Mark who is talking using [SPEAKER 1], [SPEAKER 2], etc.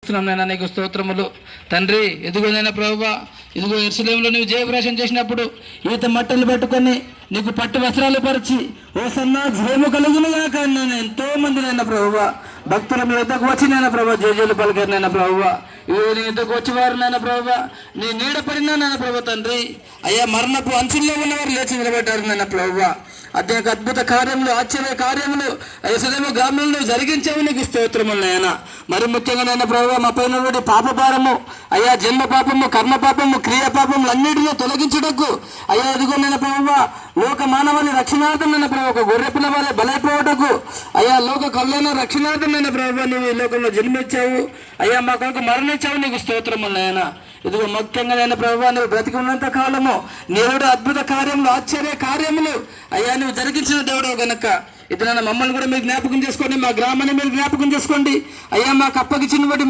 [SPEAKER 1] స్తుతిస్తున్నాం నాయన, నీకు స్తోత్రములు తండ్రి. ఎదుగునైనా ప్రభువా, ఇదిగో యెరూషలేములో నీవు జయప్రవేశం చేసినప్పుడు ఈత మట్టలు పట్టుకొని నీకు పట్టు వస్త్రాలు పరిచి ఓసన్నా జయము కలుగునుగాక అన్నాను. ఎంతో మంది నైనా ప్రభువా భక్తులు మీ వద్దకు వచ్చినైనా ప్రభావ జయజయలు పలికారినైనా ప్రభువా. ఇవి నీ వద్దకు వచ్చేవారు నైనా ప్రభువా, నీ నీడ పడినానైనా ప్రభు తండ్రి. అయ్యా మరణపు అంచుల్లో ఉన్నవారు లేచి నిలబెట్టారు నైనా ప్రభువా. అదే అద్భుత కార్యములు, ఆశ్చర్య కార్యములు యెరూషలేము గ్రామంలో జరిగించావు, నీకు స్తోత్రములు నాయన. మరి ముఖ్యంగా నైనా ప్రభువా, మా పైన పాప భారము అయ్యా, జన్మ పాపము, కర్మ పాపము, క్రియ పాపములు అన్నిటినీ తొలగించుటకు అయ్యా ఎదుగు నైనా ప్రభువా, లోక మానవాన్ని రక్షణార్థం నైనా ప్రభు, ఒక గొర్రె పిల్ల వలె బలైపోవటకు అయ్యా లోక కళ్యాణ రక్షణార్థం నైనా ప్రభు నువ్వు ఈ లోకంలో జన్మించావు అయ్యా, మా కొరకు మరణించావు, నీకు స్తోత్రములు నాయన. ఇదిగో ముఖ్యంగా నైనా ప్రభు నువ్వు బ్రతికి ఉన్నంత కాలము దేవుడు అద్భుత కార్యములు, ఆశ్చర్య కార్యములు అయ్యా నువ్వు జరిగించిన దేవుడు గనక ఇది మమ్మల్ని కూడా మీరు జ్ఞాపకం చేసుకోండి, మా గ్రామాన్ని మీరు జ్ఞాపకం చేసుకోండి అయ్యా. మాకు అప్పగించిన బట్టి